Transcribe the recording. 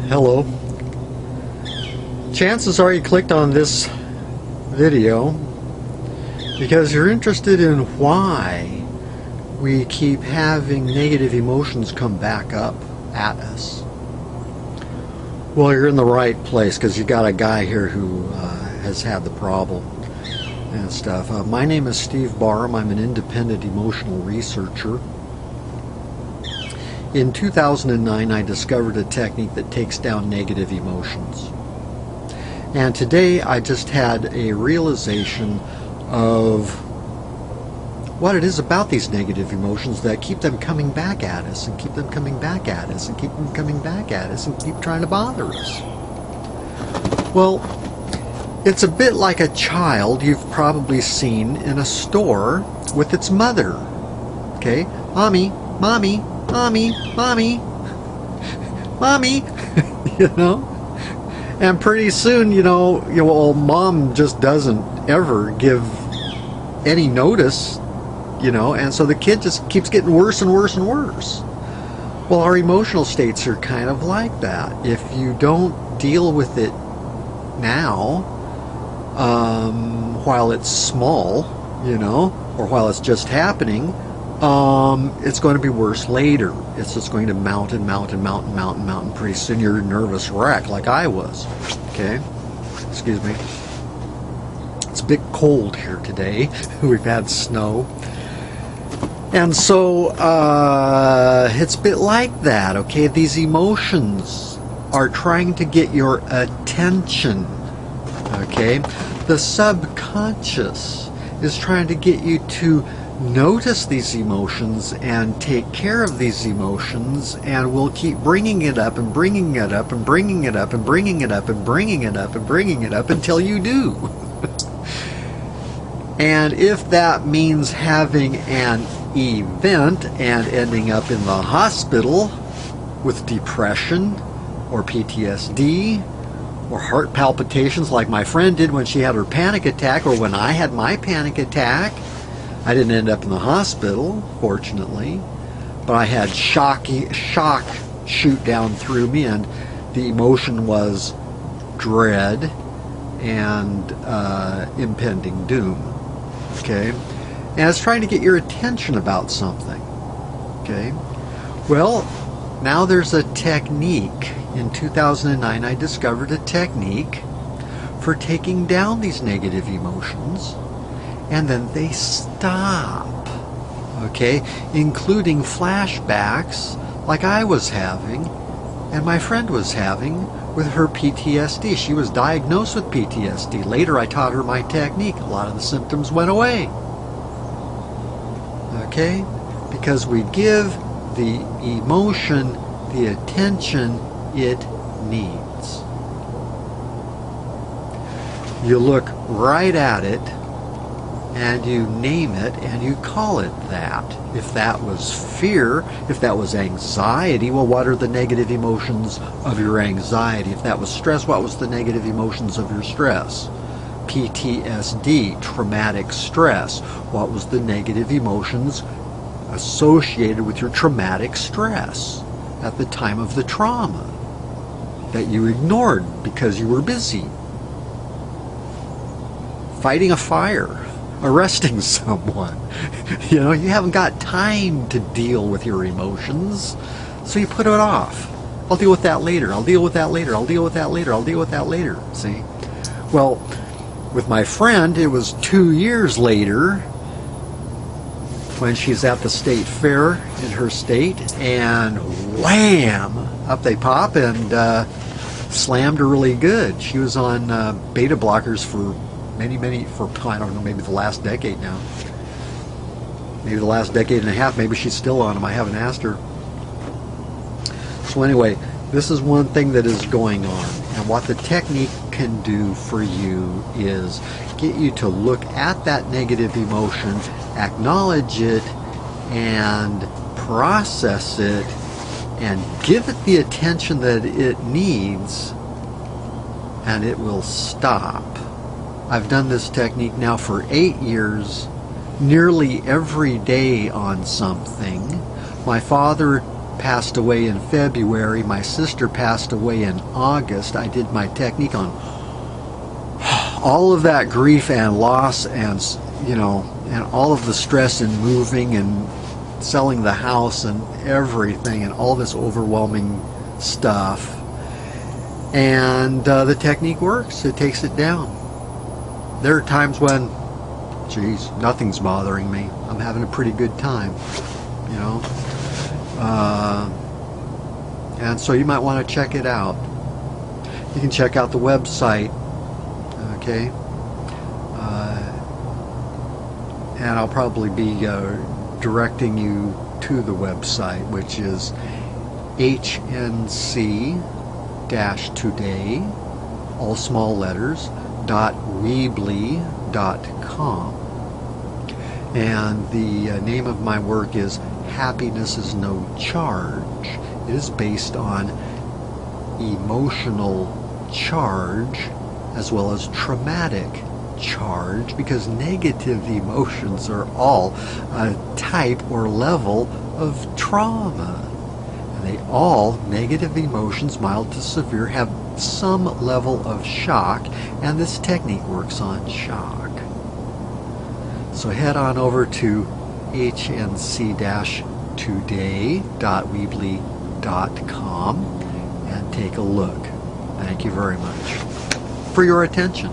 Hello. Chances are you clicked on this video because you're interested in why we keep having negative emotions come back up at us. Well, you're in the right place because you got a guy here who has had the problem and stuff. My name is Steve Barham. I'm an independent emotional researcher. In 2009, I discovered a technique that takes down negative emotions. And today, I just had a realization of what it is about these negative emotions that keep them coming back at us, and keep them coming back at us, and keep them coming back at us, and keep trying to bother us. Well, it's a bit like a child you've probably seen in a store with its mother. Okay? Mommy, mommy, mommy, mommy, mommy, you know? And pretty soon, well, mom just doesn't ever give any notice, and so the kid just keeps getting worse and worse and worse. Well, our emotional states are kind of like that. If you don't deal with it now, while it's small, or while it's just happening, it's going to be worse later. It's just going to mount and mount and mount and mount and mount, and pretty soon you're a nervous wreck like I was. Okay? Excuse me. It's a bit cold here today. We've had snow. And so, it's a bit like that, okay? These emotions are trying to get your attention, okay? The subconscious is trying to get you to notice these emotions and take care of these emotions, and we'll keep bringing it up and bringing it up and bringing it up and bringing it up and bringing it up and bringing it up until you do. And if that means having an event and ending up in the hospital with depression or PTSD or heart palpitations like my friend did when she had her panic attack, or when I had my panic attack, I didn't end up in the hospital, fortunately, but I had shock shoot down through me, and the emotion was dread and impending doom. Okay? And it's trying to get your attention about something. Okay? Well, now there's a technique. In 2009, I discovered a technique for taking down these negative emotions, and then they stop, okay, including flashbacks like I was having and my friend was having with her PTSD. She was diagnosed with PTSD. Later I taught her my technique. A lot of the symptoms went away, okay, because we give the emotion the attention it needs. You look right at it and you name it and you call it that. If that was fear, if that was anxiety, well, what are the negative emotions of your anxiety? If that was stress, what was the negative emotions of your stress? PTSD, traumatic stress. What was the negative emotions associated with your traumatic stress at the time of the trauma that you ignored because you were busy fighting a fire, arresting someone? You haven't got time to deal with your emotions, so you put it off. I'll deal with that later. I'll deal with that later. I'll deal with that later. I'll deal with that later. See? Well, with my friend, it was 2 years later when she's at the state fair in her state, and wham! Up they pop and slammed her really good. She was on beta blockers for I don't know, maybe the last decade now. Maybe the last decade and a half. Maybe she's still on them. I haven't asked her. So anyway, this is one thing that is going on. And what the technique can do for you is get you to look at that negative emotion, acknowledge it, and process it, and give it the attention that it needs, and it will stop. I've done this technique now for 8 years, nearly every day on something. My father passed away in February. My sister passed away in August. I did my technique on all of that grief and loss, and and all of the stress in moving and selling the house and everything, and all this overwhelming stuff. And the technique works. It takes it down. There are times when, geez, nothing's bothering me. I'm having a pretty good time, and so you might want to check it out. You can check out the website, okay? And I'll probably be directing you to the website, which is hnc-today, all small letters, .weebly.com. And the name of my work is Happiness is No Charge. It is based on emotional charge as well as traumatic charge, because negative emotions are all a type or level of trauma. And they all, negative emotions, mild to severe, have some level of shock, and this technique works on shock. So head on over to hnc-today.weebly.com and take a look. Thank you very much for your attention.